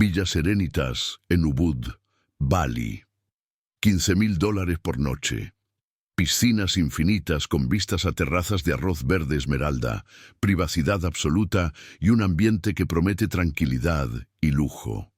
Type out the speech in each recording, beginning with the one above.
Villa Serenitas, en Ubud, Bali. $15.000 por noche. Piscinas infinitas con vistas a terrazas de arroz verde esmeralda, privacidad absoluta y un ambiente que promete tranquilidad y lujo.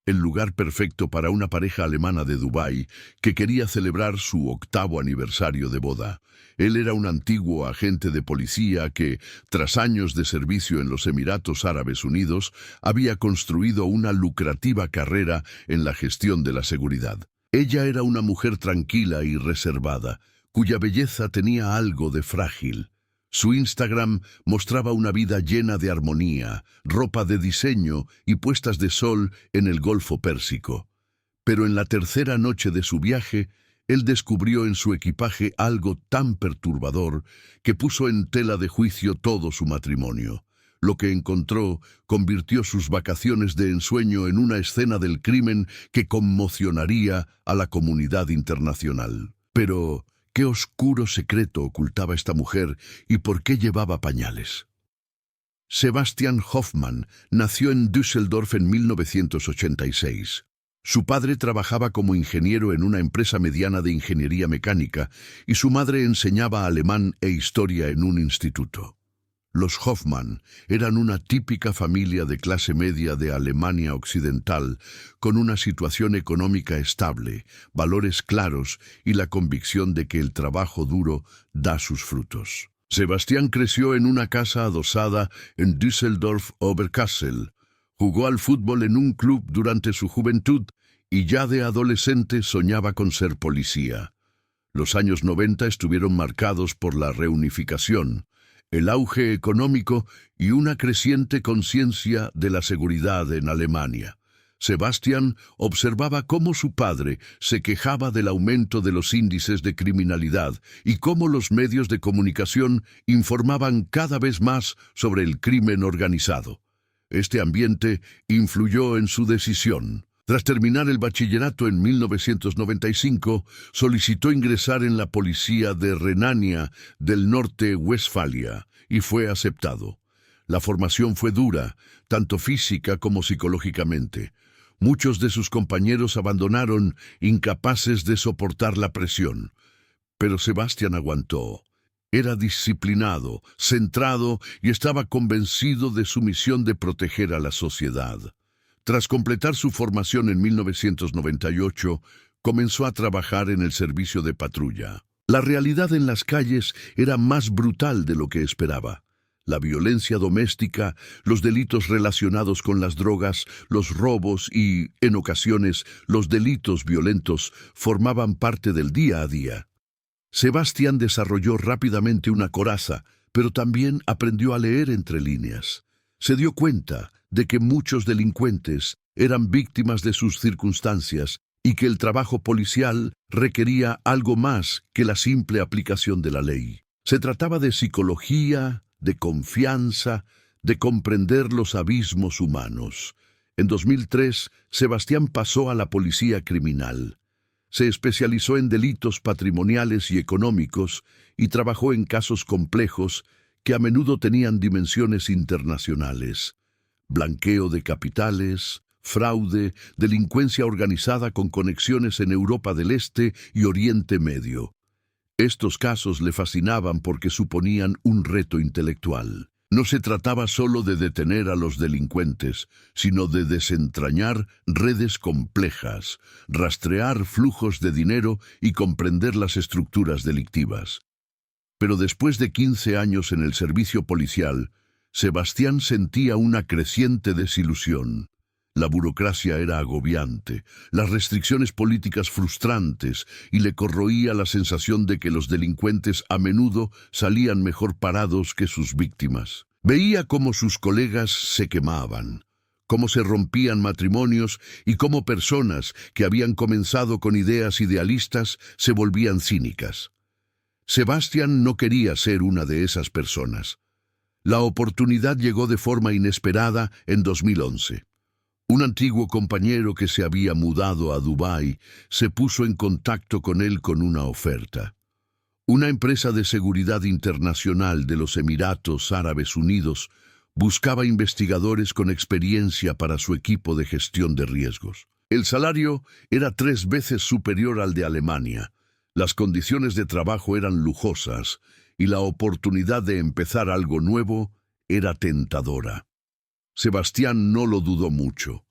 El lugar perfecto para una pareja alemana de Dubái que quería celebrar su 8º aniversario de boda. Él era un antiguo agente de policía que, tras años de servicio en los Emiratos Árabes Unidos, había construido una lucrativa carrera en la gestión de la seguridad. Ella era una mujer tranquila y reservada, cuya belleza tenía algo de frágil. Su Instagram mostraba una vida llena de armonía, ropa de diseño y puestas de sol en el Golfo Pérsico. Pero en la tercera noche de su viaje, él descubrió en su equipaje algo tan perturbador que puso en tela de juicio todo su matrimonio. Lo que encontró convirtió sus vacaciones de ensueño en una escena del crimen que conmocionaría a la comunidad internacional. Pero ¿qué oscuro secreto ocultaba esta mujer y por qué llevaba pañales? Sebastian Hoffmann nació en Düsseldorf en 1986. Su padre trabajaba como ingeniero en una empresa mediana de ingeniería mecánica y su madre enseñaba alemán e historia en un instituto. Los Hoffmann eran una típica familia de clase media de Alemania Occidental, con una situación económica estable, valores claros y la convicción de que el trabajo duro da sus frutos. Sebastián creció en una casa adosada en Düsseldorf-Oberkassel. Jugó al fútbol en un club durante su juventud y ya de adolescente soñaba con ser policía. Los años 90 estuvieron marcados por la reunificación, el auge económico y una creciente conciencia de la seguridad en Alemania. Sebastián observaba cómo su padre se quejaba del aumento de los índices de criminalidad y cómo los medios de comunicación informaban cada vez más sobre el crimen organizado. Este ambiente influyó en su decisión. Tras terminar el bachillerato en 1995, solicitó ingresar en la policía de Renania del Norte-Westfalia y fue aceptado. La formación fue dura, tanto física como psicológicamente. Muchos de sus compañeros abandonaron, incapaces de soportar la presión. Pero Sebastián aguantó. Era disciplinado, centrado y estaba convencido de su misión de proteger a la sociedad. Tras completar su formación en 1998, comenzó a trabajar en el servicio de patrulla. La realidad en las calles era más brutal de lo que esperaba. La violencia doméstica, los delitos relacionados con las drogas, los robos y, en ocasiones, los delitos violentos formaban parte del día a día. Sebastián desarrolló rápidamente una coraza, pero también aprendió a leer entre líneas. Se dio cuenta de que muchos delincuentes eran víctimas de sus circunstancias y que el trabajo policial requería algo más que la simple aplicación de la ley. Se trataba de psicología, de confianza, de comprender los abismos humanos. En 2003, Sebastián pasó a la policía criminal. Se especializó en delitos patrimoniales y económicos y trabajó en casos complejos que a menudo tenían dimensiones internacionales. Blanqueo de capitales, fraude, delincuencia organizada con conexiones en Europa del Este y Oriente Medio. Estos casos le fascinaban porque suponían un reto intelectual. No se trataba solo de detener a los delincuentes, sino de desentrañar redes complejas, rastrear flujos de dinero y comprender las estructuras delictivas. Pero después de 15 años en el servicio policial, Sebastián sentía una creciente desilusión. La burocracia era agobiante, las restricciones políticas frustrantes y le corroía la sensación de que los delincuentes a menudo salían mejor parados que sus víctimas. Veía cómo sus colegas se quemaban, cómo se rompían matrimonios y cómo personas que habían comenzado con ideas idealistas se volvían cínicas. Sebastián no quería ser una de esas personas. La oportunidad llegó de forma inesperada en 2011. Un antiguo compañero que se había mudado a Dubái se puso en contacto con él con una oferta. Una empresa de seguridad internacional de los Emiratos Árabes Unidos Buscaba investigadores con experiencia para su equipo de gestión de riesgos. El salario era 3 veces superior al de Alemania. Las condiciones de trabajo eran lujosas y la oportunidad de empezar algo nuevo era tentadora. Sebastián no lo dudó mucho.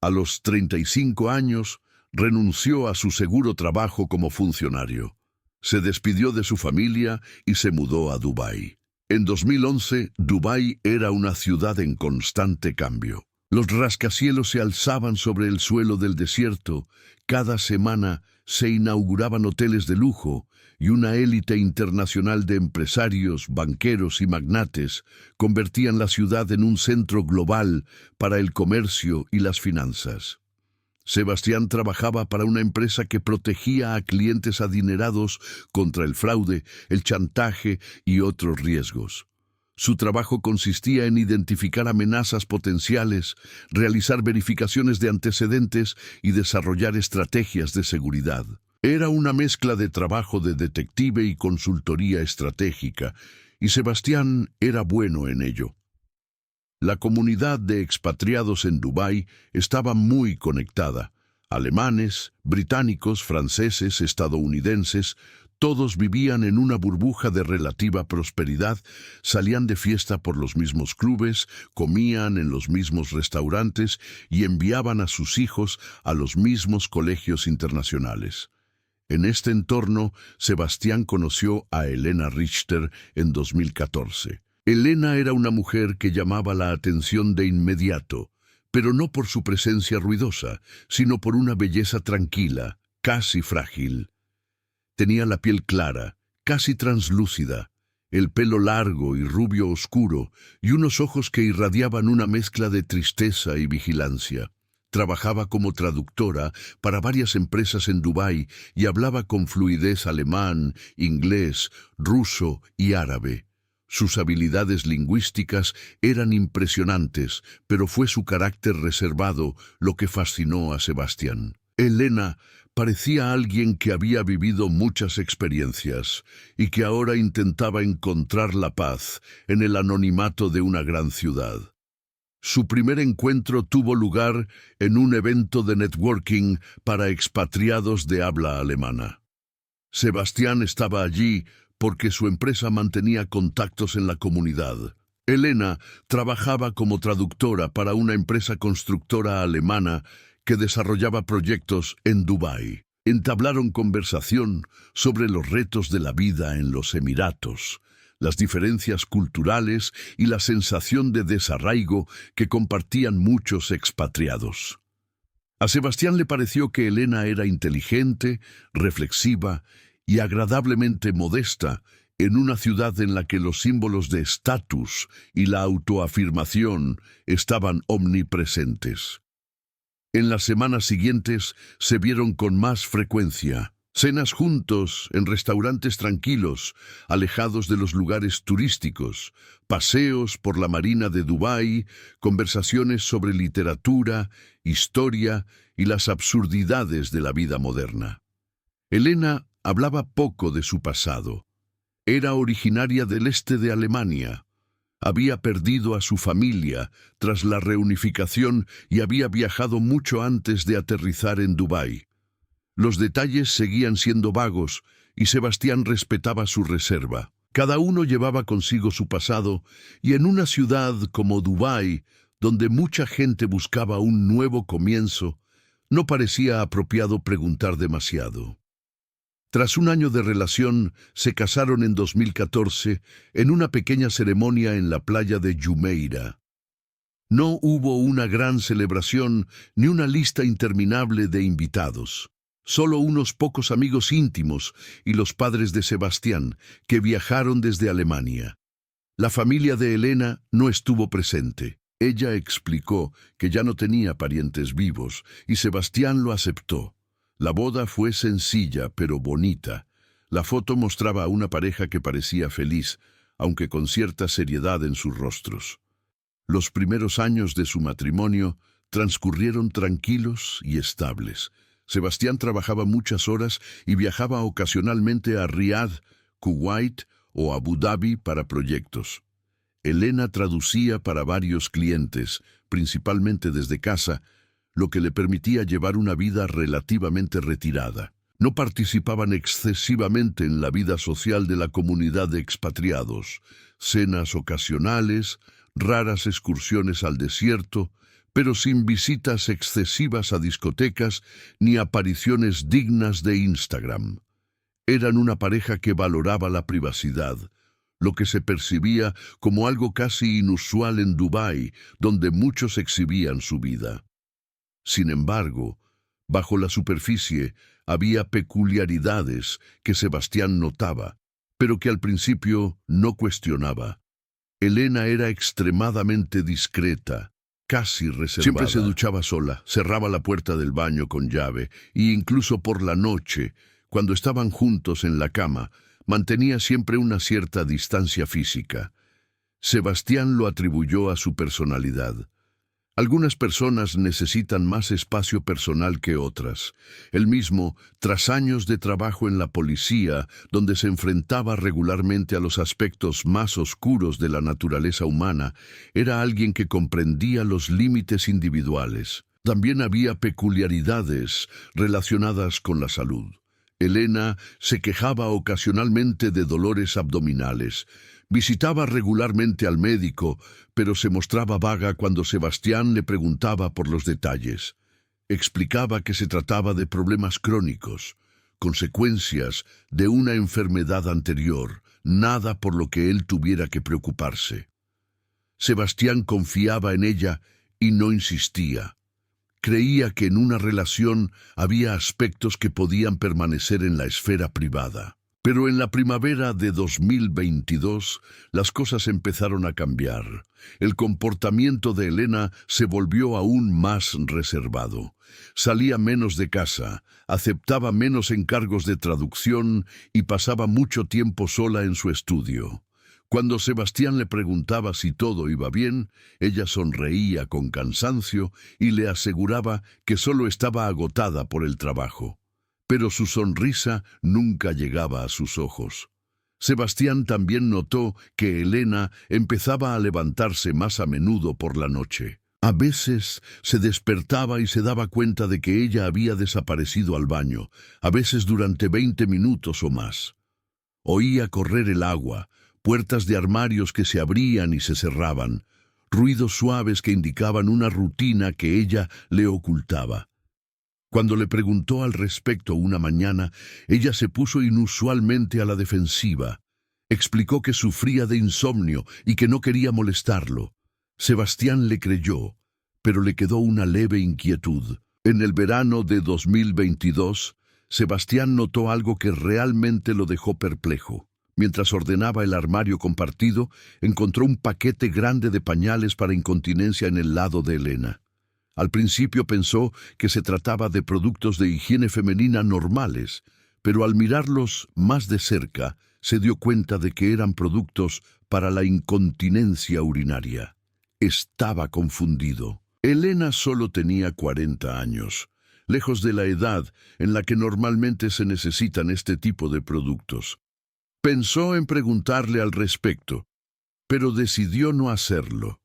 A los 35 años, renunció a su seguro trabajo como funcionario. Se despidió de su familia y se mudó a Dubái. En 2011, Dubái era una ciudad en constante cambio. Los rascacielos se alzaban sobre el suelo del desierto. Cada semana se inauguraban hoteles de lujo y una élite internacional de empresarios, banqueros y magnates convertían la ciudad en un centro global para el comercio y las finanzas. Sebastián trabajaba para una empresa que protegía a clientes adinerados contra el fraude, el chantaje y otros riesgos. Su trabajo consistía en identificar amenazas potenciales, realizar verificaciones de antecedentes y desarrollar estrategias de seguridad. Era una mezcla de trabajo de detective y consultoría estratégica, y Sebastián era bueno en ello. La comunidad de expatriados en Dubái estaba muy conectada. Alemanes, británicos, franceses, estadounidenses, todos vivían en una burbuja de relativa prosperidad, salían de fiesta por los mismos clubes, comían en los mismos restaurantes y enviaban a sus hijos a los mismos colegios internacionales. En este entorno, Sebastián conoció a Elena Richter en 2014. Elena era una mujer que llamaba la atención de inmediato, pero no por su presencia ruidosa, sino por una belleza tranquila, casi frágil. Tenía la piel clara, casi translúcida, el pelo largo y rubio oscuro, y unos ojos que irradiaban una mezcla de tristeza y vigilancia. Trabajaba como traductora para varias empresas en Dubái y hablaba con fluidez alemán, inglés, ruso y árabe. Sus habilidades lingüísticas eran impresionantes, pero fue su carácter reservado lo que fascinó a Sebastián. Elena parecía alguien que había vivido muchas experiencias y que ahora intentaba encontrar la paz en el anonimato de una gran ciudad. Su primer encuentro tuvo lugar en un evento de networking para expatriados de habla alemana. Sebastián estaba allí porque su empresa mantenía contactos en la comunidad. Elena trabajaba como traductora para una empresa constructora alemana que desarrollaba proyectos en Dubái. Entablaron conversación sobre los retos de la vida en los Emiratos, las diferencias culturales y la sensación de desarraigo que compartían muchos expatriados. A Sebastián le pareció que Elena era inteligente, reflexiva y agradablemente modesta en una ciudad en la que los símbolos de estatus y la autoafirmación estaban omnipresentes. En las semanas siguientes se vieron con más frecuencia. Cenas juntos en restaurantes tranquilos, alejados de los lugares turísticos, paseos por la marina de Dubái, conversaciones sobre literatura, historia y las absurdidades de la vida moderna. Elena hablaba poco de su pasado. Era originaria del este de Alemania. Había perdido a su familia tras la reunificación y había viajado mucho antes de aterrizar en Dubái. Los detalles seguían siendo vagos y Sebastián respetaba su reserva. Cada uno llevaba consigo su pasado y en una ciudad como Dubái, donde mucha gente buscaba un nuevo comienzo, no parecía apropiado preguntar demasiado. Tras un año de relación, se casaron en 2014 en una pequeña ceremonia en la playa de Jumeirah. No hubo una gran celebración ni una lista interminable de invitados. Solo unos pocos amigos íntimos y los padres de Sebastián, que viajaron desde Alemania. La familia de Elena no estuvo presente. Ella explicó que ya no tenía parientes vivos y Sebastián lo aceptó. La boda fue sencilla pero bonita. La foto mostraba a una pareja que parecía feliz, aunque con cierta seriedad en sus rostros. Los primeros años de su matrimonio transcurrieron tranquilos y estables. Sebastián trabajaba muchas horas y viajaba ocasionalmente a Riad, Kuwait o Abu Dhabi para proyectos. Elena traducía para varios clientes, principalmente desde casa, lo que le permitía llevar una vida relativamente retirada. No participaban excesivamente en la vida social de la comunidad de expatriados, cenas ocasionales, raras excursiones al desierto, pero sin visitas excesivas a discotecas ni apariciones dignas de Instagram. Eran una pareja que valoraba la privacidad, lo que se percibía como algo casi inusual en Dubái, donde muchos exhibían su vida. Sin embargo, bajo la superficie había peculiaridades que Sebastián notaba, pero que al principio no cuestionaba. Elena era extremadamente discreta, casi reservada. Siempre se duchaba sola, cerraba la puerta del baño con llave, e incluso por la noche, cuando estaban juntos en la cama, mantenía siempre una cierta distancia física. Sebastián lo atribuyó a su personalidad. Algunas personas necesitan más espacio personal que otras. Él mismo, tras años de trabajo en la policía, donde se enfrentaba regularmente a los aspectos más oscuros de la naturaleza humana, era alguien que comprendía los límites individuales. También había peculiaridades relacionadas con la salud. Elena se quejaba ocasionalmente de dolores abdominales. Visitaba regularmente al médico, pero se mostraba vaga cuando Sebastián le preguntaba por los detalles. Explicaba que se trataba de problemas crónicos, consecuencias de una enfermedad anterior, nada por lo que él tuviera que preocuparse. Sebastián confiaba en ella y no insistía. Creía que en una relación había aspectos que podían permanecer en la esfera privada. Pero en la primavera de 2022, las cosas empezaron a cambiar. El comportamiento de Elena se volvió aún más reservado. Salía menos de casa, aceptaba menos encargos de traducción y pasaba mucho tiempo sola en su estudio. Cuando Sebastián le preguntaba si todo iba bien, ella sonreía con cansancio y le aseguraba que solo estaba agotada por el trabajo. Pero su sonrisa nunca llegaba a sus ojos. Sebastián también notó que Elena empezaba a levantarse más a menudo por la noche. A veces se despertaba y se daba cuenta de que ella había desaparecido al baño, a veces durante 20 minutos o más. Oía correr el agua, puertas de armarios que se abrían y se cerraban, ruidos suaves que indicaban una rutina que ella le ocultaba. Cuando le preguntó al respecto una mañana, ella se puso inusualmente a la defensiva. Explicó que sufría de insomnio y que no quería molestarlo. Sebastián le creyó, pero le quedó una leve inquietud. En el verano de 2022, Sebastián notó algo que realmente lo dejó perplejo. Mientras ordenaba el armario compartido, encontró un paquete grande de pañales para incontinencia en el lado de Elena. Al principio pensó que se trataba de productos de higiene femenina normales, pero al mirarlos más de cerca, se dio cuenta de que eran productos para la incontinencia urinaria. Estaba confundido. Elena solo tenía 40 años, lejos de la edad en la que normalmente se necesitan este tipo de productos. Pensó en preguntarle al respecto, pero decidió no hacerlo.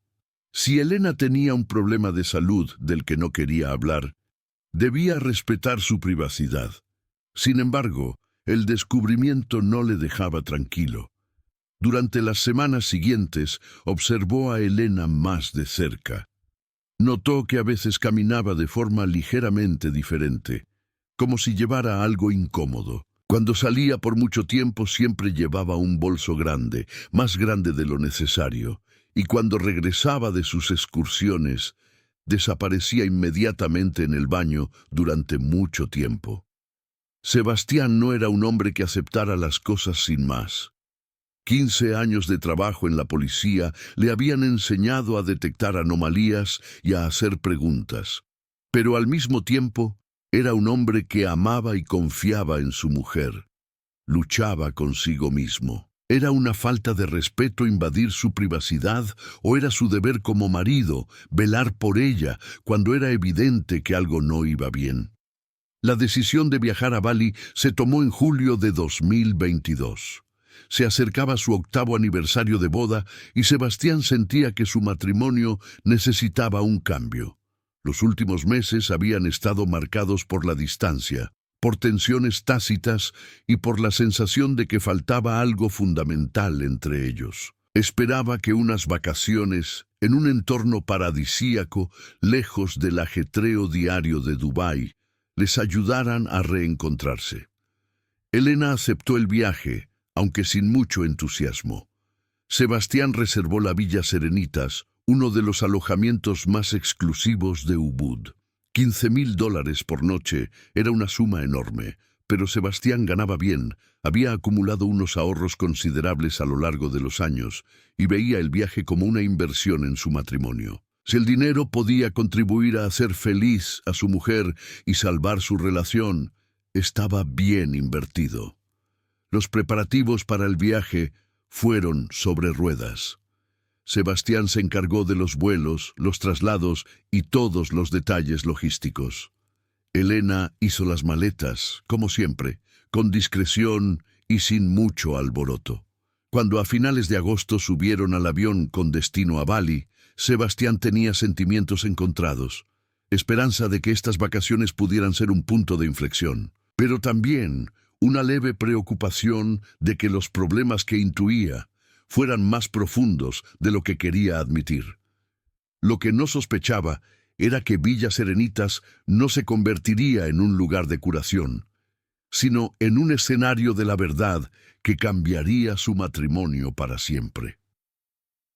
Si Elena tenía un problema de salud del que no quería hablar, debía respetar su privacidad. Sin embargo, el descubrimiento no le dejaba tranquilo. Durante las semanas siguientes, observó a Elena más de cerca. Notó que a veces caminaba de forma ligeramente diferente, como si llevara algo incómodo. Cuando salía por mucho tiempo siempre llevaba un bolso grande, más grande de lo necesario, y cuando regresaba de sus excursiones, desaparecía inmediatamente en el baño durante mucho tiempo. Sebastián no era un hombre que aceptara las cosas sin más. 15 años de trabajo en la policía le habían enseñado a detectar anomalías y a hacer preguntas, pero al mismo tiempo era un hombre que amaba y confiaba en su mujer. Luchaba consigo mismo. ¿Era una falta de respeto invadir su privacidad o era su deber como marido velar por ella cuando era evidente que algo no iba bien? La decisión de viajar a Bali se tomó en julio de 2022. Se acercaba su 8º aniversario de boda y Sebastián sentía que su matrimonio necesitaba un cambio. Los últimos meses habían estado marcados por la distancia, por tensiones tácitas y por la sensación de que faltaba algo fundamental entre ellos. Esperaba que unas vacaciones, en un entorno paradisíaco, lejos del ajetreo diario de Dubái, les ayudaran a reencontrarse. Elena aceptó el viaje, aunque sin mucho entusiasmo. Sebastián reservó la Villa Serenitas, uno de los alojamientos más exclusivos de Ubud. $15,000 por noche era una suma enorme, pero Sebastián ganaba bien, había acumulado unos ahorros considerables a lo largo de los años y veía el viaje como una inversión en su matrimonio. Si el dinero podía contribuir a hacer feliz a su mujer y salvar su relación, estaba bien invertido. Los preparativos para el viaje fueron sobre ruedas. Sebastián se encargó de los vuelos, los traslados y todos los detalles logísticos. Elena hizo las maletas, como siempre, con discreción y sin mucho alboroto. Cuando a finales de agosto subieron al avión con destino a Bali, Sebastián tenía sentimientos encontrados, esperanza de que estas vacaciones pudieran ser un punto de inflexión, pero también una leve preocupación de que los problemas que intuía fueran más profundos de lo que quería admitir. Lo que no sospechaba era que Villa Serenitas no se convertiría en un lugar de curación, sino en un escenario de la verdad que cambiaría su matrimonio para siempre.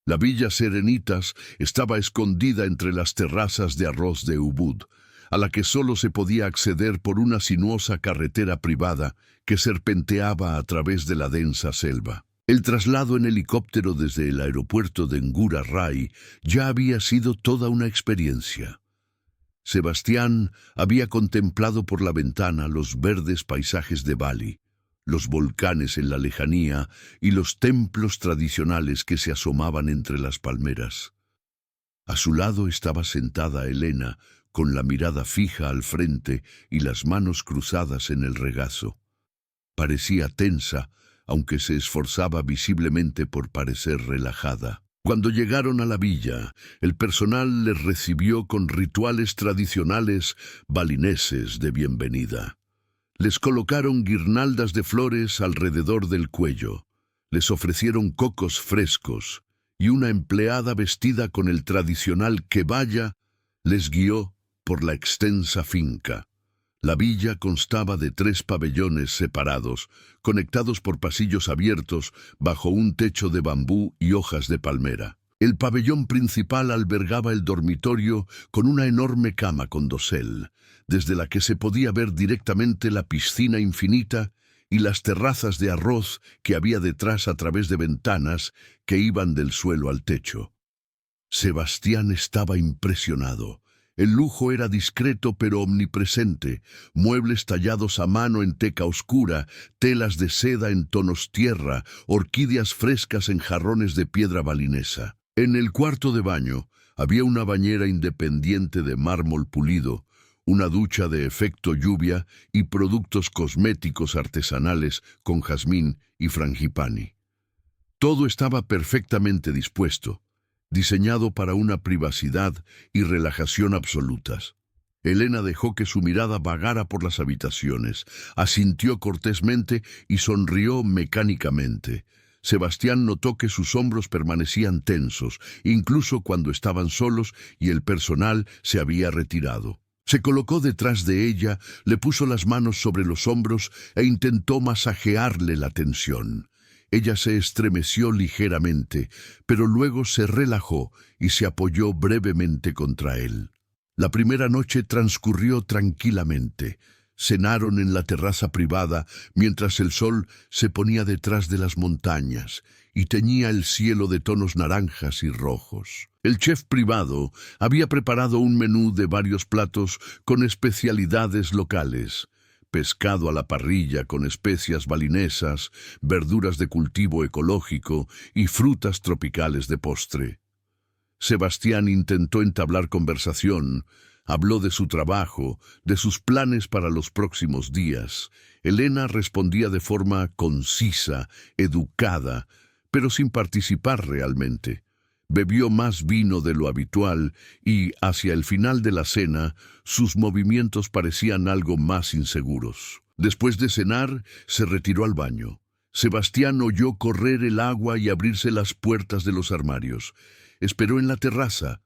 La Villa Serenitas estaba escondida entre las terrazas de arroz de Ubud, a la que solo se podía acceder por una sinuosa carretera privada que serpenteaba a través de la densa selva. El traslado en helicóptero desde el aeropuerto de Ngurah Rai ya había sido toda una experiencia. Sebastián había contemplado por la ventana los verdes paisajes de Bali, los volcanes en la lejanía y los templos tradicionales que se asomaban entre las palmeras. A su lado estaba sentada Elena, con la mirada fija al frente y las manos cruzadas en el regazo. Parecía tensa, aunque se esforzaba visiblemente por parecer relajada. Cuando llegaron a la villa, el personal les recibió con rituales tradicionales balineses de bienvenida. Les colocaron guirnaldas de flores alrededor del cuello, les ofrecieron cocos frescos y una empleada vestida con el tradicional kebaya les guió por la extensa finca. La villa constaba de 3 pabellones separados, conectados por pasillos abiertos bajo un techo de bambú y hojas de palmera. El pabellón principal albergaba el dormitorio con una enorme cama con dosel, desde la que se podía ver directamente la piscina infinita y las terrazas de arroz que había detrás a través de ventanas que iban del suelo al techo. Sebastián estaba impresionado. El lujo era discreto pero omnipresente, muebles tallados a mano en teca oscura, telas de seda en tonos tierra, orquídeas frescas en jarrones de piedra balinesa. En el cuarto de baño había una bañera independiente de mármol pulido, una ducha de efecto lluvia y productos cosméticos artesanales con jazmín y frangipani. Todo estaba perfectamente dispuesto, diseñado para una privacidad y relajación absolutas. Elena dejó que su mirada vagara por las habitaciones, asintió cortésmente y sonrió mecánicamente. Sebastián notó que sus hombros permanecían tensos, incluso cuando estaban solos y el personal se había retirado. Se colocó detrás de ella, le puso las manos sobre los hombros e intentó masajearle la tensión. Ella se estremeció ligeramente, pero luego se relajó y se apoyó brevemente contra él. La primera noche transcurrió tranquilamente. Cenaron en la terraza privada mientras el sol se ponía detrás de las montañas y teñía el cielo de tonos naranjas y rojos. El chef privado había preparado un menú de varios platos con especialidades locales: pescado a la parrilla con especias balinesas, verduras de cultivo ecológico y frutas tropicales de postre. Sebastián intentó entablar conversación, Habló de su trabajo, de sus planes para los próximos días. Elena respondía de forma concisa, educada, pero sin participar realmente. Bebió más vino de lo habitual y, hacia el final de la cena, sus movimientos parecían algo más inseguros. Después de cenar, se retiró al baño. Sebastián oyó correr el agua y abrirse las puertas de los armarios. Esperó en la terraza,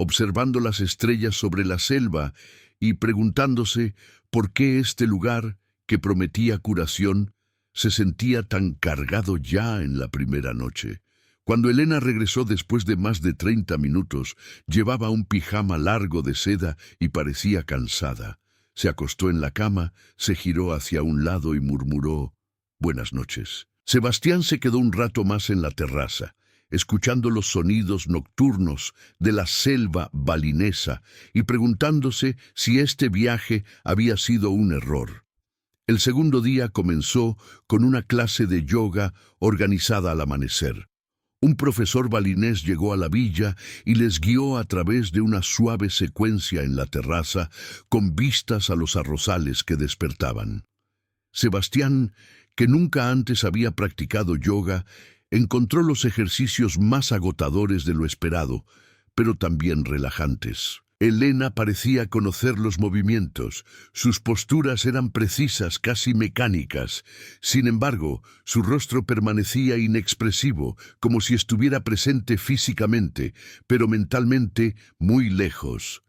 observando las estrellas sobre la selva y preguntándose por qué este lugar, que prometía curación, se sentía tan cargado ya en la primera noche. Cuando Elena regresó después de más de 30 minutos, llevaba un pijama largo de seda y parecía cansada. Se acostó en la cama, se giró hacia un lado y murmuró: «Buenas noches». Sebastián se quedó un rato más en la terraza, escuchando los sonidos nocturnos de la selva balinesa y preguntándose si este viaje había sido un error. El segundo día comenzó con una clase de yoga organizada al amanecer. Un profesor balinés llegó a la villa y les guió a través de una suave secuencia en la terraza con vistas a los arrozales que despertaban. Sebastián, que nunca antes había practicado yoga, encontró los ejercicios más agotadores de lo esperado, pero también relajantes. Elena parecía conocer los movimientos, sus posturas eran precisas, casi mecánicas. Sin embargo, su rostro permanecía inexpresivo, como si estuviera presente físicamente, pero mentalmente muy lejos.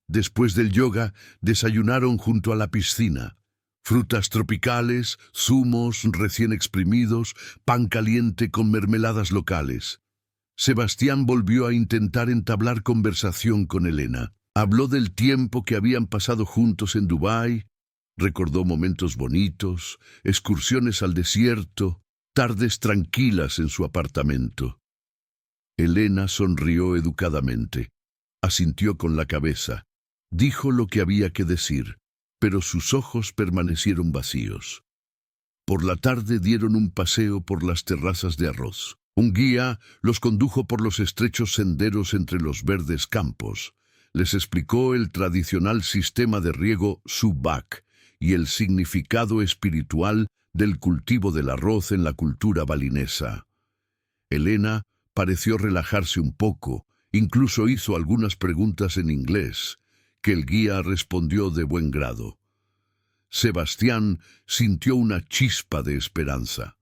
Después del yoga, desayunaron junto a la piscina. Frutas tropicales, zumos recién exprimidos, pan caliente con mermeladas locales. Sebastián volvió a intentar entablar conversación con Elena. Habló del tiempo que habían pasado juntos en Dubái, recordó momentos bonitos, excursiones al desierto, tardes tranquilas en su apartamento. Elena sonrió educadamente, asintió con la cabeza, dijo lo que había que decir, pero sus ojos permanecieron vacíos. Por la tarde dieron un paseo por las terrazas de arroz. Un guía los condujo por los estrechos senderos entre los verdes campos. Les explicó el tradicional sistema de riego Subak y el significado espiritual del cultivo del arroz en la cultura balinesa. Elena pareció relajarse un poco, incluso hizo algunas preguntas en inglés, que el guía respondió de buen grado. Sebastián sintió una chispa de esperanza.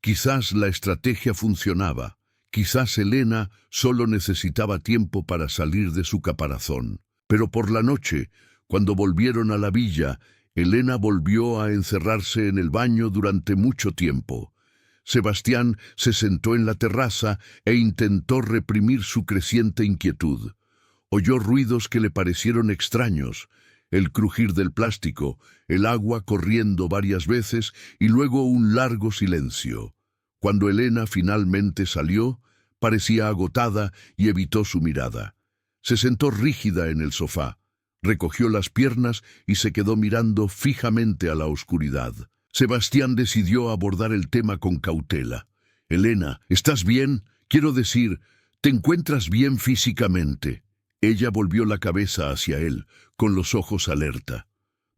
Quizás la estrategia funcionaba, quizás Elena solo necesitaba tiempo para salir de su caparazón. Pero por la noche, cuando volvieron a la villa, Elena volvió a encerrarse en el baño durante mucho tiempo. Sebastián se sentó en la terraza e intentó reprimir su creciente inquietud. Oyó ruidos que le parecieron extraños, el crujir del plástico, el agua corriendo varias veces y luego un largo silencio. Cuando Elena finalmente salió, parecía agotada y evitó su mirada. Se sentó rígida en el sofá, recogió las piernas y se quedó mirando fijamente a la oscuridad. Sebastián decidió abordar el tema con cautela. «Elena, ¿estás bien? Quiero decir, ¿te encuentras bien físicamente?» Ella volvió la cabeza hacia él, con los ojos alerta.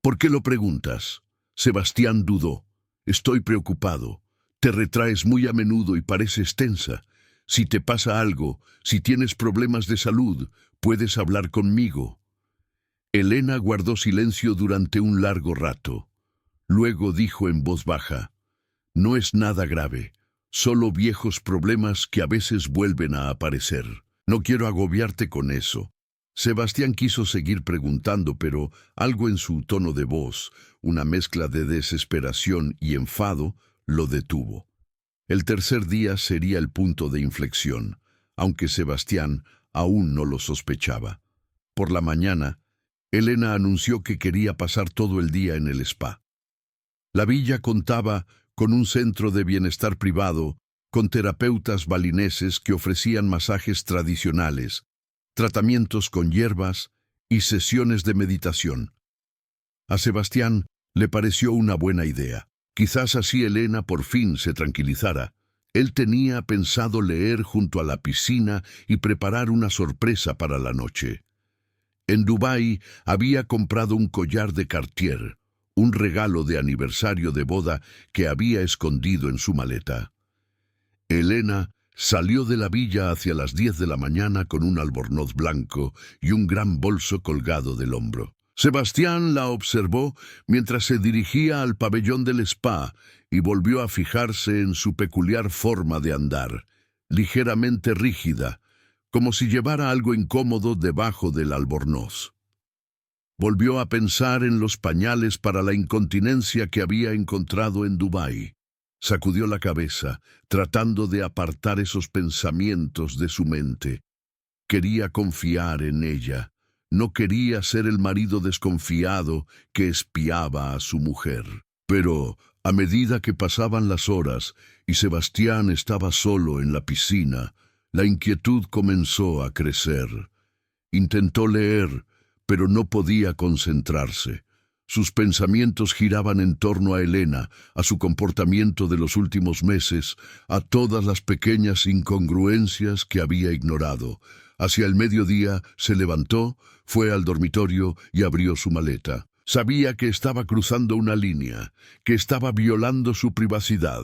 «¿Por qué lo preguntas?» Sebastián dudó. «Estoy preocupado. Te retraes muy a menudo y pareces tensa. Si te pasa algo, si tienes problemas de salud, puedes hablar conmigo». Elena guardó silencio durante un largo rato. Luego dijo en voz baja: «No es nada grave, solo viejos problemas que a veces vuelven a aparecer. No quiero agobiarte con eso». Sebastián quiso seguir preguntando, pero algo en su tono de voz, una mezcla de desesperación y enfado, lo detuvo. El tercer día sería el punto de inflexión, aunque Sebastián aún no lo sospechaba. Por la mañana, Elena anunció que quería pasar todo el día en el spa. La villa contaba con un centro de bienestar privado, con terapeutas balineses que ofrecían masajes tradicionales, tratamientos con hierbas y sesiones de meditación. A Sebastián le pareció una buena idea. Quizás así Elena por fin se tranquilizara. Él tenía pensado leer junto a la piscina y preparar una sorpresa para la noche. En Dubái había comprado un collar de Cartier, un regalo de aniversario de boda que había escondido en su maleta. Elena salió de la villa hacia las 10 de la mañana con un albornoz blanco y un gran bolso colgado del hombro. Sebastián la observó mientras se dirigía al pabellón del spa y volvió a fijarse en su peculiar forma de andar, ligeramente rígida, como si llevara algo incómodo debajo del albornoz. Volvió a pensar en los pañales para la incontinencia que había encontrado en Dubái. Sacudió la cabeza, tratando de apartar esos pensamientos de su mente. Quería confiar en ella. No quería ser el marido desconfiado que espiaba a su mujer. Pero, a medida que pasaban las horas y Sebastián estaba solo en la piscina, la inquietud comenzó a crecer. Intentó leer, pero no podía concentrarse. Sus pensamientos giraban en torno a Elena, a su comportamiento de los últimos meses, a todas las pequeñas incongruencias que había ignorado. Hacia el mediodía se levantó, fue al dormitorio y abrió su maleta. Sabía que estaba cruzando una línea, que estaba violando su privacidad,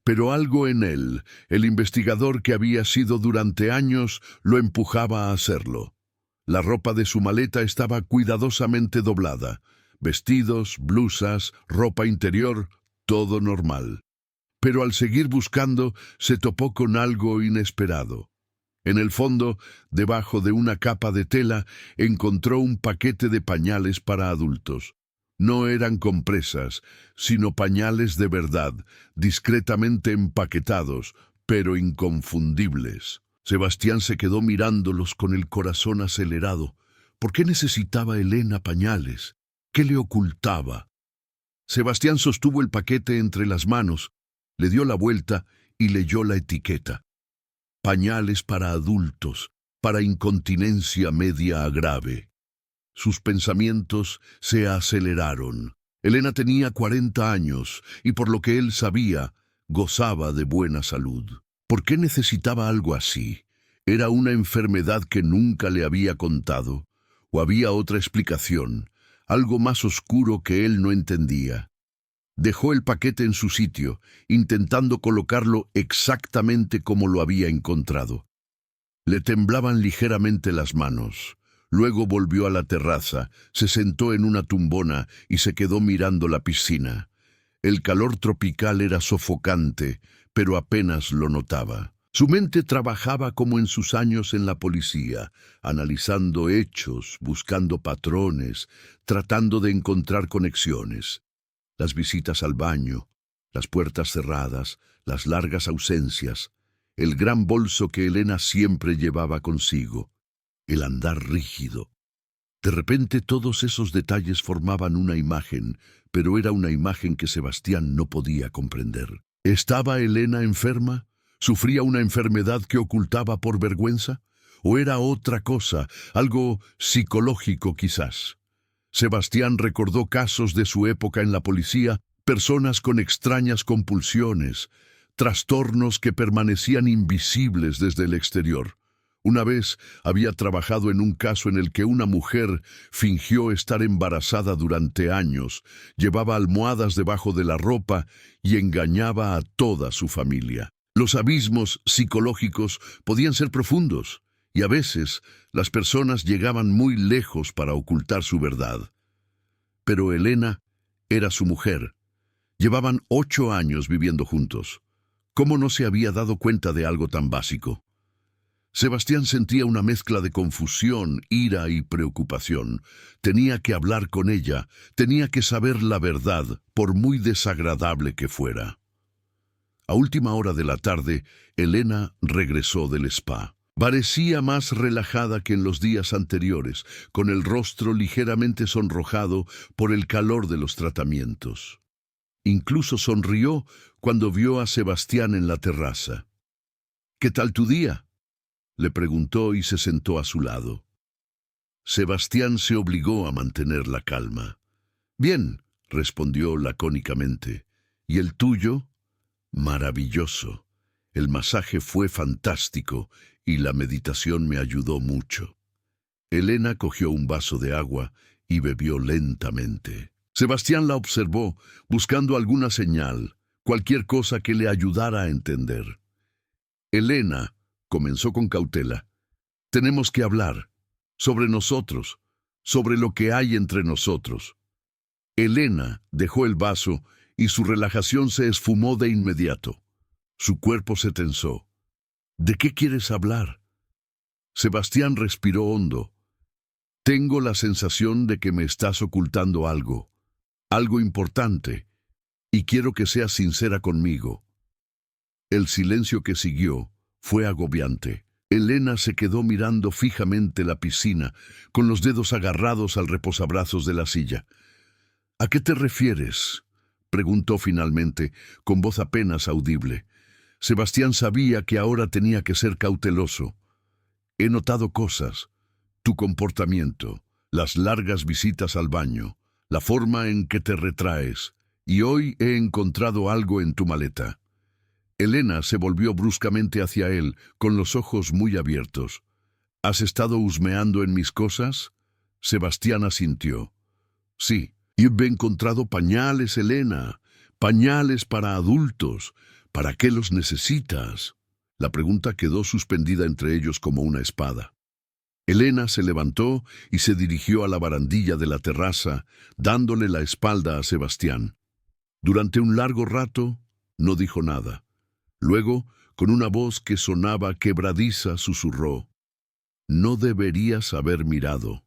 pero algo en él, el investigador que había sido durante años, lo empujaba a hacerlo. La ropa de su maleta estaba cuidadosamente doblada. Vestidos, blusas, ropa interior, todo normal. Pero al seguir buscando, se topó con algo inesperado. En el fondo, debajo de una capa de tela, encontró un paquete de pañales para adultos. No eran compresas, sino pañales de verdad, discretamente empaquetados, pero inconfundibles. Sebastián se quedó mirándolos con el corazón acelerado. ¿Por qué necesitaba Elena pañales? ¿Qué le ocultaba? Sebastián sostuvo el paquete entre las manos, le dio la vuelta y leyó la etiqueta. Pañales para adultos, para incontinencia media a grave. Sus pensamientos se aceleraron. Elena tenía 40 años y por lo que él sabía, gozaba de buena salud. ¿Por qué necesitaba algo así? ¿Era una enfermedad que nunca le había contado? ¿O había otra explicación, algo más oscuro que él no entendía? Dejó el paquete en su sitio, intentando colocarlo exactamente como lo había encontrado. Le temblaban ligeramente las manos. Luego volvió a la terraza, se sentó en una tumbona y se quedó mirando la piscina. El calor tropical era sofocante, pero apenas lo notaba. Su mente trabajaba como en sus años en la policía, analizando hechos, buscando patrones, tratando de encontrar conexiones. Las visitas al baño, las puertas cerradas, las largas ausencias, el gran bolso que Elena siempre llevaba consigo, el andar rígido. De repente todos esos detalles formaban una imagen, pero era una imagen que Sebastián no podía comprender. ¿Estaba Elena enferma? ¿Sufría una enfermedad que ocultaba por vergüenza? ¿O era otra cosa, algo psicológico quizás? Sebastián recordó casos de su época en la policía, personas con extrañas compulsiones, trastornos que permanecían invisibles desde el exterior. Una vez había trabajado en un caso en el que una mujer fingió estar embarazada durante años, llevaba almohadas debajo de la ropa y engañaba a toda su familia. Los abismos psicológicos podían ser profundos y a veces las personas llegaban muy lejos para ocultar su verdad. Pero Elena era su mujer. Llevaban 8 años viviendo juntos. ¿Cómo no se había dado cuenta de algo tan básico? Sebastián sentía una mezcla de confusión, ira y preocupación. Tenía que hablar con ella, tenía que saber la verdad, por muy desagradable que fuera. A última hora de la tarde, Elena regresó del spa. Parecía más relajada que en los días anteriores, con el rostro ligeramente sonrojado por el calor de los tratamientos. Incluso sonrió cuando vio a Sebastián en la terraza. «¿Qué tal tu día?», le preguntó y se sentó a su lado. Sebastián se obligó a mantener la calma. «Bien», respondió lacónicamente. «¿Y el tuyo?». «Maravilloso. El masaje fue fantástico y la meditación me ayudó mucho». Elena cogió un vaso de agua y bebió lentamente. Sebastián la observó, buscando alguna señal, cualquier cosa que le ayudara a entender. Elena comenzó con cautela. Tenemos que hablar sobre nosotros, sobre lo que hay entre nosotros. Elena dejó el vaso y su relajación se esfumó de inmediato. Su cuerpo se tensó. ¿De qué quieres hablar? Sebastián respiró hondo. Tengo la sensación de que me estás ocultando algo importante, y quiero que seas sincera conmigo. El silencio que siguió fue agobiante. Elena se quedó mirando fijamente la piscina, con los dedos agarrados al reposabrazos de la silla. ¿A qué te refieres?, preguntó finalmente, con voz apenas audible. Sebastián sabía que ahora tenía que ser cauteloso. He notado cosas, tu comportamiento, las largas visitas al baño, la forma en que te retraes, y hoy he encontrado algo en tu maleta. Elena se volvió bruscamente hacia él, con los ojos muy abiertos. ¿Has estado husmeando en mis cosas? Sebastián asintió. Sí, y he encontrado pañales, Elena, pañales para adultos. ¿Para qué los necesitas? La pregunta quedó suspendida entre ellos como una espada. Elena se levantó y se dirigió a la barandilla de la terraza, dándole la espalda a Sebastián. Durante un largo rato no dijo nada. Luego, con una voz que sonaba quebradiza, susurró: «No deberías haber mirado».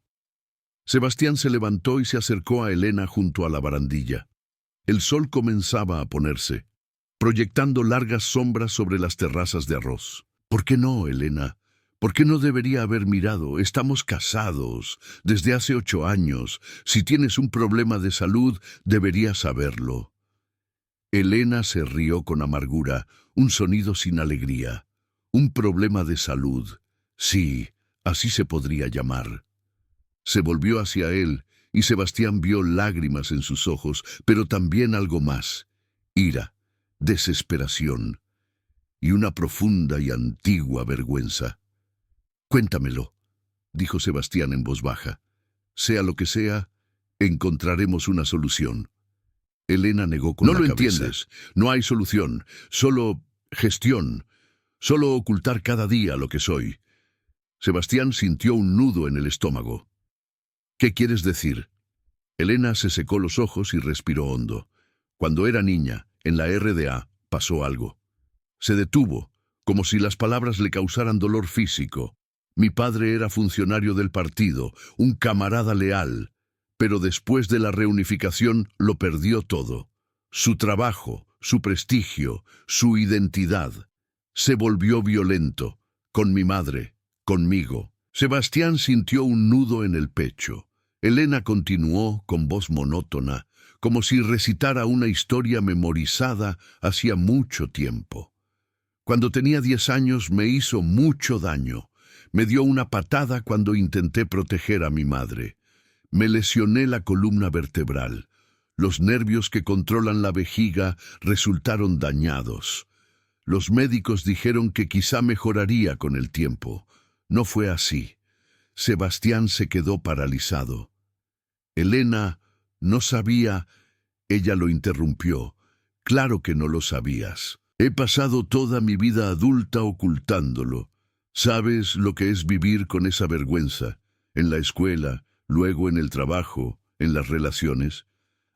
Sebastián se levantó y se acercó a Elena junto a la barandilla. El sol comenzaba a ponerse, proyectando largas sombras sobre las terrazas de arroz. «¿Por qué no, Elena? ¿Por qué no debería haber mirado? Estamos casados desde hace 8 años. Si tienes un problema de salud, deberías saberlo». Elena se rió con amargura, un sonido sin alegría. Un problema de salud. Sí, así se podría llamar. Se volvió hacia él, y Sebastián vio lágrimas en sus ojos, pero también algo más: ira, desesperación y una profunda y antigua vergüenza. «Cuéntamelo», dijo Sebastián en voz baja. «Sea lo que sea, encontraremos una solución». Elena negó con la cabeza. «No lo entiendes. No hay solución. Solo gestión. Solo ocultar cada día lo que soy». Sebastián sintió un nudo en el estómago. «¿Qué quieres decir?». Elena se secó los ojos y respiró hondo. Cuando era niña, en la RDA, pasó algo. Se detuvo, como si las palabras le causaran dolor físico. Mi padre era funcionario del partido, un camarada leal, pero después de la reunificación lo perdió todo. Su trabajo, su prestigio, su identidad. Se volvió violento, con mi madre, conmigo. Sebastián sintió un nudo en el pecho. Elena continuó con voz monótona, como si recitara una historia memorizada hacía mucho tiempo. Cuando tenía 10 años me hizo mucho daño. Me dio una patada cuando intenté proteger a mi madre. Me lesioné la columna vertebral. Los nervios que controlan la vejiga resultaron dañados. Los médicos dijeron que quizá mejoraría con el tiempo. No fue así. Sebastián se quedó paralizado. Elena no sabía. Ella lo interrumpió. «Claro que no lo sabías. He pasado toda mi vida adulta ocultándolo. ¿Sabes lo que es vivir con esa vergüenza? En la escuela, luego en el trabajo, en las relaciones.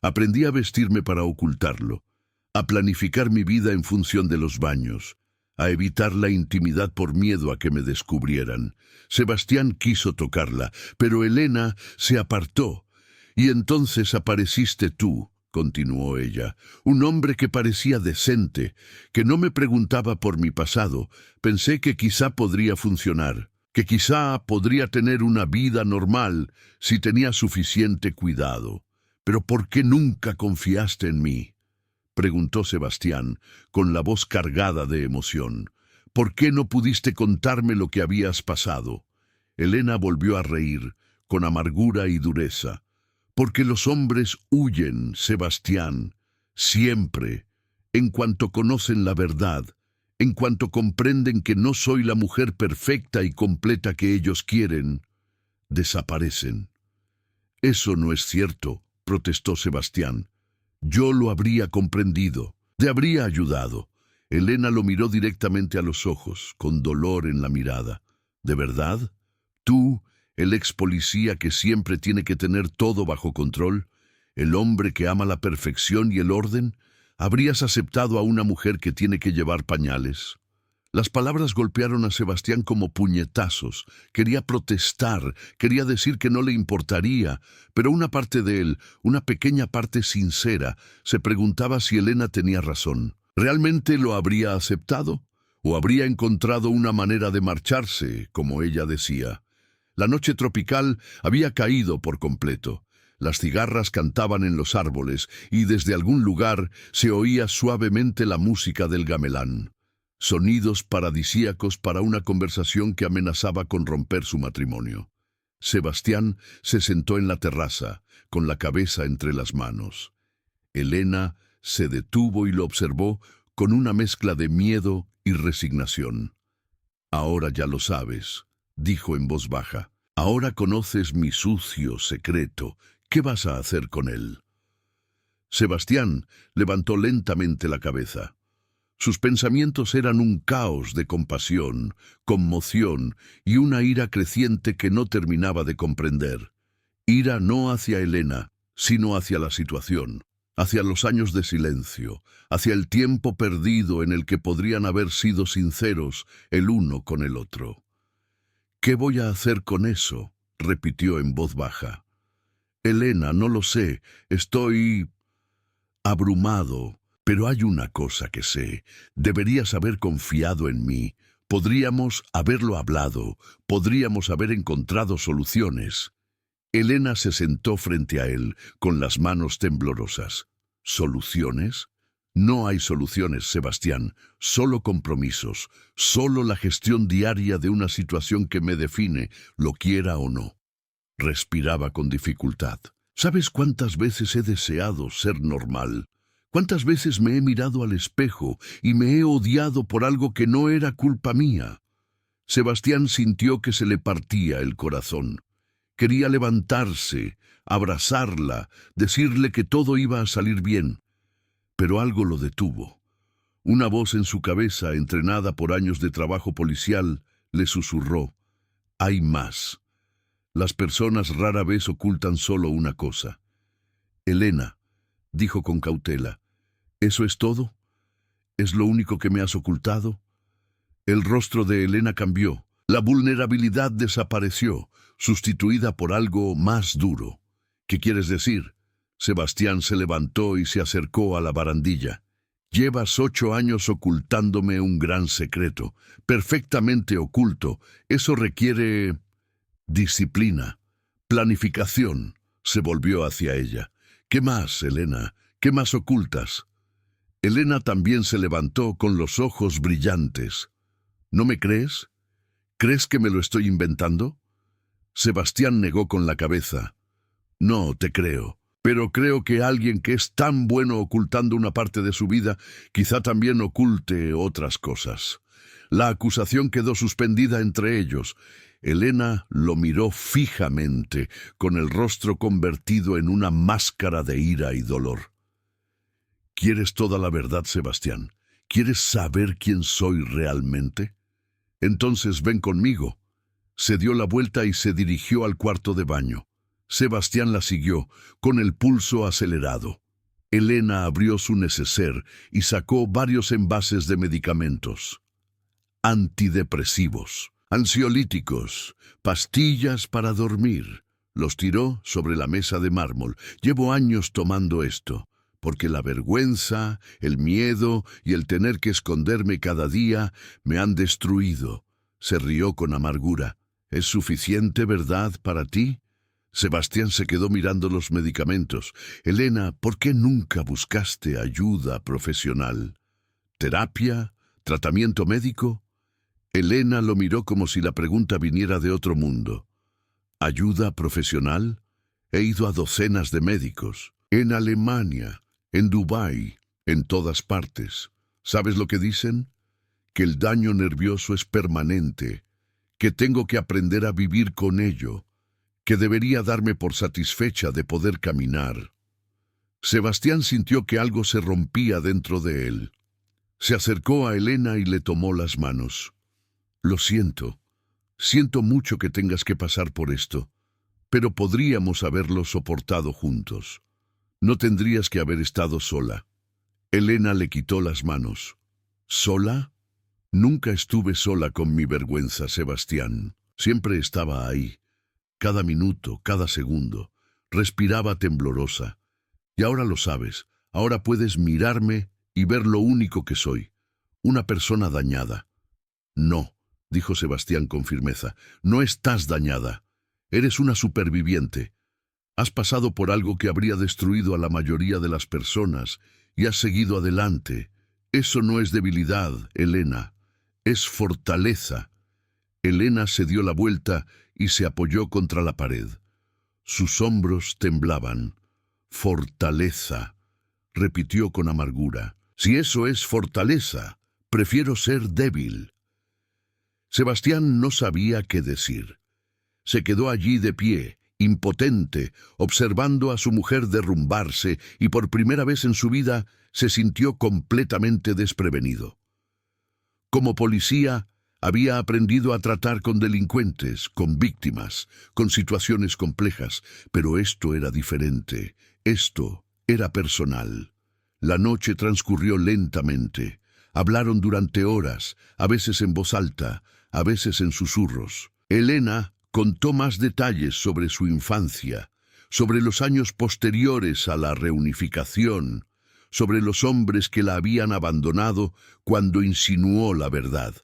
Aprendí a vestirme para ocultarlo, a planificar mi vida en función de los baños, a evitar la intimidad por miedo a que me descubrieran». Sebastián quiso tocarla, pero Elena se apartó. «Y entonces apareciste tú», continuó ella, «un hombre que parecía decente, que no me preguntaba por mi pasado. Pensé que quizá podría funcionar, que quizá podría tener una vida normal si tenía suficiente cuidado. Pero ¿por qué nunca confiaste en mí?», preguntó Sebastián, con la voz cargada de emoción. «¿Por qué no pudiste contarme lo que habías pasado?». Elena volvió a reír, con amargura y dureza. «Porque los hombres huyen, Sebastián, siempre, en cuanto conocen la verdad, en cuanto comprenden que no soy la mujer perfecta y completa que ellos quieren. desaparecen. Eso no es cierto, protestó Sebastián. Yo lo habría comprendido, te habría ayudado. Elena lo miró directamente a los ojos, con dolor en la mirada. ¿De verdad? ¿Tú, el ex policía que siempre tiene que tener todo bajo control, el hombre que ama la perfección y el orden, habrías aceptado a una mujer que tiene que llevar pañales? Las palabras golpearon a Sebastián como puñetazos. Quería protestar, quería decir que no le importaría, pero una parte de él, una pequeña parte sincera, se preguntaba si Elena tenía razón. ¿Realmente lo habría aceptado? ¿O habría encontrado una manera de marcharse, como ella decía? La noche tropical había caído por completo. Las cigarras cantaban en los árboles y desde algún lugar se oía suavemente la música del gamelán. Sonidos paradisíacos para una conversación que amenazaba con romper su matrimonio. Sebastián se sentó en la terraza, con la cabeza entre las manos. Elena se detuvo y lo observó con una mezcla de miedo y resignación. «Ahora ya lo sabes», dijo en voz baja. «Ahora conoces mi sucio secreto. ¿Qué vas a hacer con él?» Sebastián levantó lentamente la cabeza. Sus pensamientos eran un caos de compasión, conmoción y una ira creciente que no terminaba de comprender. Ira no hacia Elena, sino hacia la situación, hacia los años de silencio, hacia el tiempo perdido en el que podrían haber sido sinceros el uno con el otro. «¿Qué voy a hacer con eso?», repitió en voz baja. «Elena, no lo sé, estoy abrumado. Pero hay una cosa que sé, deberías haber confiado en mí, podríamos haberlo hablado, podríamos haber encontrado soluciones». Elena se sentó frente a él, con las manos temblorosas. ¿Soluciones? No hay soluciones, Sebastián, solo compromisos, solo la gestión diaria de una situación que me define, lo quiera o no. Respiraba con dificultad. ¿Sabes cuántas veces he deseado ser normal? ¿Cuántas veces me he mirado al espejo y me he odiado por algo que no era culpa mía? Sebastián sintió que se le partía el corazón. Quería levantarse, abrazarla, decirle que todo iba a salir bien. Pero algo lo detuvo. Una voz en su cabeza, entrenada por años de trabajo policial, le susurró: «Hay más. Las personas rara vez ocultan solo una cosa». «Elena», dijo con cautela, «¿eso es todo? ¿Es lo único que me has ocultado?» El rostro de Elena cambió. La vulnerabilidad desapareció, sustituida por algo más duro. «¿Qué quieres decir?» Sebastián se levantó y se acercó a la barandilla. «Llevas 8 años ocultándome un gran secreto, perfectamente oculto. Eso requiere disciplina, planificación». Se volvió hacia ella. «¿Qué más, Elena? ¿Qué más ocultas?» Elena también se levantó con los ojos brillantes. «¿No me crees? ¿Crees que me lo estoy inventando?» Sebastián negó con la cabeza. «No, te creo. Pero creo que alguien que es tan bueno ocultando una parte de su vida, quizá también oculte otras cosas». La acusación quedó suspendida entre ellos. Elena lo miró fijamente, con el rostro convertido en una máscara de ira y dolor. «¿Quieres toda la verdad, Sebastián? ¿Quieres saber quién soy realmente? Entonces ven conmigo». Se dio la vuelta y se dirigió al cuarto de baño. Sebastián la siguió, con el pulso acelerado. Elena abrió su neceser y sacó varios envases de medicamentos. Antidepresivos, ansiolíticos, pastillas para dormir. Los tiró sobre la mesa de mármol. «Llevo años tomando esto, porque la vergüenza, el miedo y el tener que esconderme cada día me han destruido». Se rió con amargura. «¿Es suficiente, verdad, para ti?» Sebastián se quedó mirando los medicamentos. «Elena, ¿por qué nunca buscaste ayuda profesional? ¿Terapia? ¿Tratamiento médico?» Elena lo miró como si la pregunta viniera de otro mundo. «¿Ayuda profesional? He ido a docenas de médicos. En Alemania, en Dubái, en todas partes. ¿Sabes lo que dicen? Que el daño nervioso es permanente, que tengo que aprender a vivir con ello, que debería darme por satisfecha de poder caminar. Sebastián sintió que algo se rompía dentro de él. Se acercó a Elena y le tomó las manos. Lo siento. Siento mucho que tengas que pasar por esto, pero podríamos haberlo soportado juntos. No tendrías que haber estado sola. Elena le quitó las manos. ¿Sola? Nunca estuve sola con mi vergüenza, Sebastián. Siempre estaba ahí. Cada minuto, cada segundo. Respiraba temblorosa. Y ahora lo sabes. Ahora puedes mirarme y ver lo único que soy. Una persona dañada. No, dijo Sebastián con firmeza. No estás dañada. Eres una superviviente. Has pasado por algo que habría destruido a la mayoría de las personas y has seguido adelante. Eso no es debilidad, Elena. Es fortaleza. Elena se dio la vuelta y se apoyó contra la pared. Sus hombros temblaban. Fortaleza, repitió con amargura. Si eso es fortaleza, prefiero ser débil. Sebastián no sabía qué decir. Se quedó allí de pie, impotente, observando a su mujer derrumbarse y por primera vez en su vida se sintió completamente desprevenido. Como policía, había aprendido a tratar con delincuentes, con víctimas, con situaciones complejas, pero esto era diferente. Esto era personal. La noche transcurrió lentamente. Hablaron durante horas, a veces en voz alta, a veces en susurros. Elena contó más detalles sobre su infancia, sobre los años posteriores a la reunificación, sobre los hombres que la habían abandonado cuando insinuó la verdad.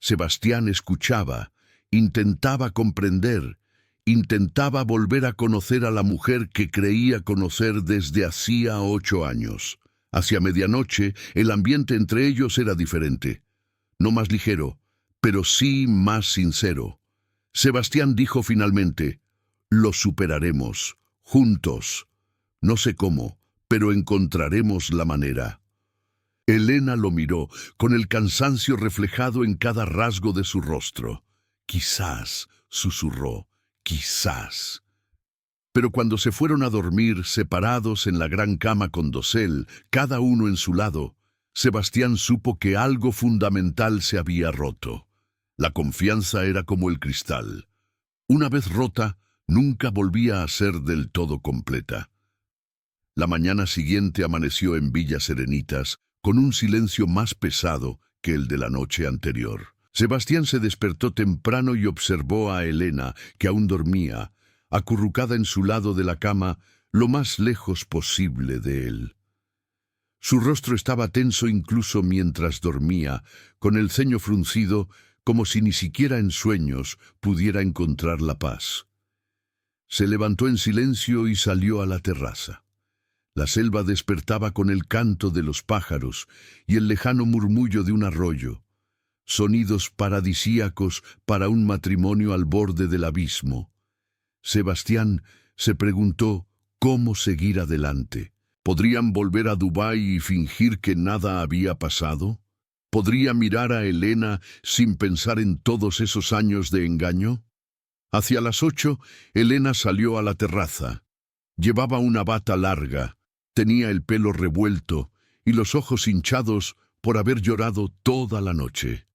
Sebastián escuchaba, intentaba comprender, intentaba volver a conocer a la mujer que creía conocer desde hacía 8 años. Hacia medianoche, el ambiente entre ellos era diferente. No más ligero, pero sí más sincero. Sebastián dijo finalmente, «Lo superaremos, juntos. No sé cómo, pero encontraremos la manera». Elena lo miró, con el cansancio reflejado en cada rasgo de su rostro. «Quizás», susurró, «quizás». Pero cuando se fueron a dormir, separados en la gran cama con dosel, cada uno en su lado, Sebastián supo que algo fundamental se había roto. La confianza era como el cristal. Una vez rota, nunca volvía a ser del todo completa. La mañana siguiente amaneció en Villa Serenitas, con un silencio más pesado que el de la noche anterior. Sebastián se despertó temprano y observó a Elena, que aún dormía, acurrucada en su lado de la cama, lo más lejos posible de él. Su rostro estaba tenso incluso mientras dormía, con el ceño fruncido, como si ni siquiera en sueños pudiera encontrar la paz. Se levantó en silencio y salió a la terraza. La selva despertaba con el canto de los pájaros y el lejano murmullo de un arroyo, sonidos paradisíacos para un matrimonio al borde del abismo. Sebastián se preguntó cómo seguir adelante. ¿Podrían volver a Dubái y fingir que nada había pasado? ¿Podría mirar a Elena sin pensar en todos esos años de engaño? Hacia las 8, Elena salió a la terraza. Llevaba una bata larga, tenía el pelo revuelto y los ojos hinchados por haber llorado toda la noche.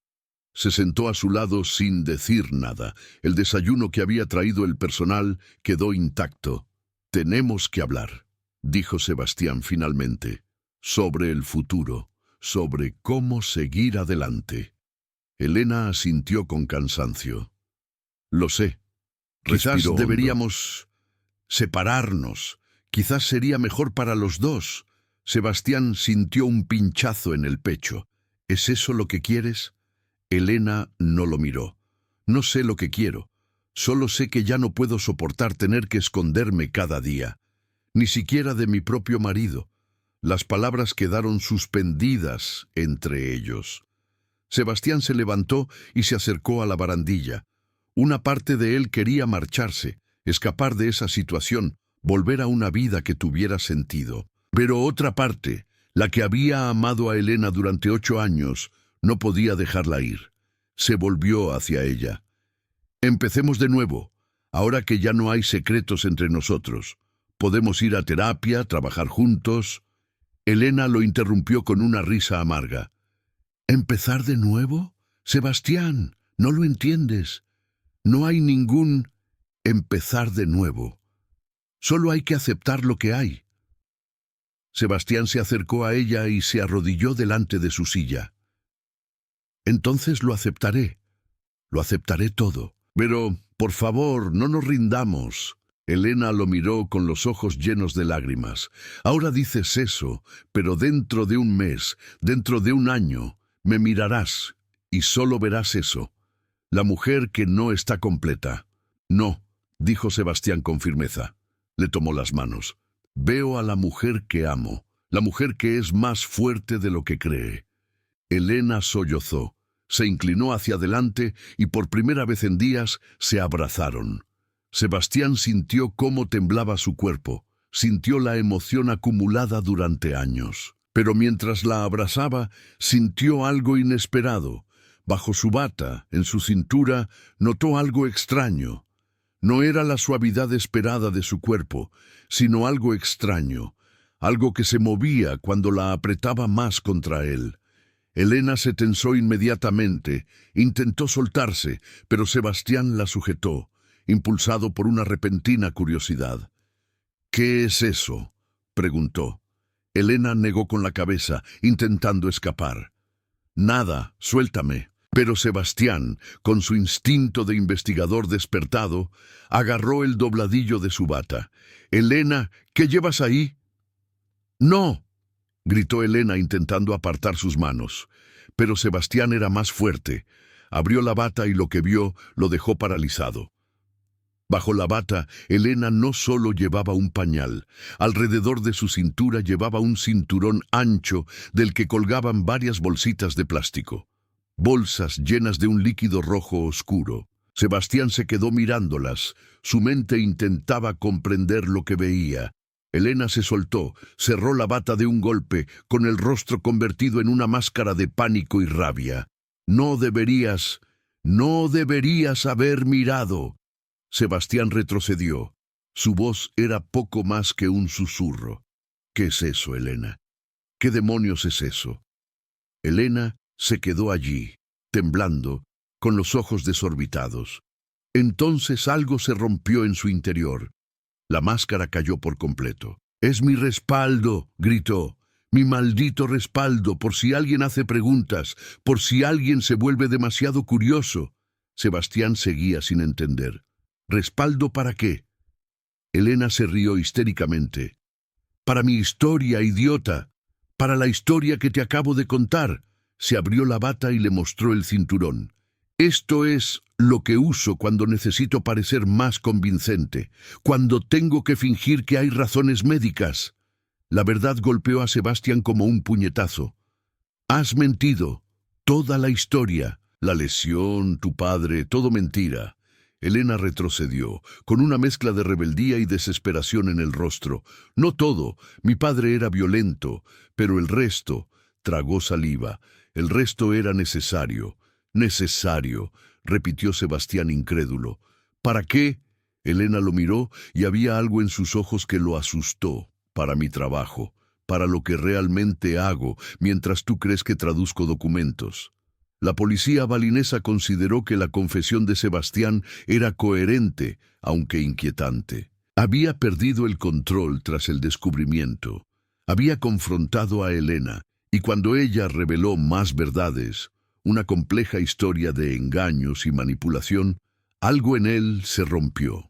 Se sentó a su lado sin decir nada. El desayuno que había traído el personal quedó intacto. «Tenemos que hablar», dijo Sebastián finalmente, «sobre el futuro, sobre cómo seguir adelante». Elena asintió con cansancio. «Lo sé. Quizás deberíamos separarnos. Quizás sería mejor para los dos». Sebastián sintió un pinchazo en el pecho. «¿Es eso lo que quieres?» Elena no lo miró. «No sé lo que quiero. Solo sé que ya no puedo soportar tener que esconderme cada día. Ni siquiera de mi propio marido». Las palabras quedaron suspendidas entre ellos. Sebastián se levantó y se acercó a la barandilla. Una parte de él quería marcharse, escapar de esa situación, volver a una vida que tuviera sentido. Pero otra parte, la que había amado a Elena durante 8 años, no podía dejarla ir. Se volvió hacia ella. «Empecemos de nuevo. Ahora que ya no hay secretos entre nosotros, podemos ir a terapia, trabajar juntos. Elena lo interrumpió con una risa amarga. ¿Empezar de nuevo? Sebastián, no lo entiendes. No hay ningún empezar de nuevo. Solo hay que aceptar lo que hay. Sebastián se acercó a ella y se arrodilló delante de su silla. Entonces lo aceptaré todo. Pero, por favor, no nos rindamos. Elena lo miró con los ojos llenos de lágrimas. Ahora dices eso, pero dentro de un mes, dentro de un año, me mirarás y solo verás eso. La mujer que no está completa. No, dijo Sebastián con firmeza. Le tomó las manos. Veo a la mujer que amo, la mujer que es más fuerte de lo que cree. Elena sollozó, se inclinó hacia adelante y por primera vez en días se abrazaron. Sebastián sintió cómo temblaba su cuerpo, sintió la emoción acumulada durante años. Pero mientras la abrazaba, sintió algo inesperado. Bajo su bata, en su cintura, notó algo extraño. No era la suavidad esperada de su cuerpo, sino algo extraño, algo que se movía cuando la apretaba más contra él. Elena se tensó inmediatamente, intentó soltarse, pero Sebastián la sujetó, impulsado por una repentina curiosidad. «¿Qué es eso?», preguntó. Elena negó con la cabeza, intentando escapar. «Nada, suéltame». Pero Sebastián, con su instinto de investigador despertado, agarró el dobladillo de su bata. «Elena, ¿qué llevas ahí?» «No», gritó Elena intentando apartar sus manos. Pero Sebastián era más fuerte. Abrió la bata y lo que vio lo dejó paralizado. Bajo la bata, Elena no solo llevaba un pañal. Alrededor de su cintura llevaba un cinturón ancho del que colgaban varias bolsitas de plástico. Bolsas llenas de un líquido rojo oscuro. Sebastián se quedó mirándolas. Su mente intentaba comprender lo que veía. Elena se soltó, cerró la bata de un golpe, con el rostro convertido en una máscara de pánico y rabia. No deberías haber mirado». Sebastián retrocedió. Su voz era poco más que un susurro. «¿Qué es eso, Elena? ¿Qué demonios es eso?». Elena se quedó allí, temblando, con los ojos desorbitados. Entonces algo se rompió en su interior. La máscara cayó por completo. «Es mi respaldo», gritó. «Mi maldito respaldo, por si alguien hace preguntas, por si alguien se vuelve demasiado curioso». Sebastián seguía sin entender. «¿Respaldo para qué?». Elena se rió histéricamente. «Para mi historia, idiota. Para la historia que te acabo de contar». Se abrió la bata y le mostró el cinturón. «Esto es lo que uso cuando necesito parecer más convincente, cuando tengo que fingir que hay razones médicas». La verdad golpeó a Sebastián como un puñetazo. «Has mentido. Toda la historia. La lesión, tu padre, todo mentira». Elena retrocedió, con una mezcla de rebeldía y desesperación en el rostro. «No todo. Mi padre era violento, pero el resto». Tragó saliva. «El resto era necesario». «Necesario», repitió Sebastián incrédulo. «¿Para qué?». Elena lo miró y había algo en sus ojos que lo asustó. «Para mi trabajo, para lo que realmente hago, mientras tú crees que traduzco documentos». La policía balinesa consideró que la confesión de Sebastián era coherente, aunque inquietante. Había perdido el control tras el descubrimiento. Había confrontado a Elena, y cuando ella reveló más verdades, una compleja historia de engaños y manipulación, algo en él se rompió.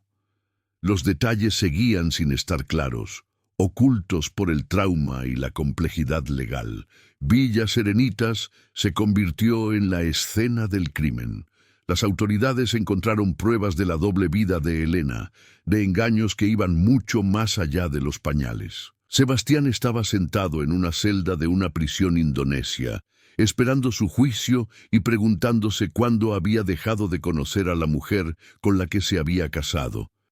Los detalles seguían sin estar claros, ocultos por el trauma y la complejidad legal. Villa Serenitas se convirtió en la escena del crimen. Las autoridades encontraron pruebas de la doble vida de Elena, de engaños que iban mucho más allá de los pañales. Sebastián estaba sentado en una celda de una prisión indonesia, esperando su juicio y preguntándose cuándo había dejado de conocer a la mujer con la que se había casado.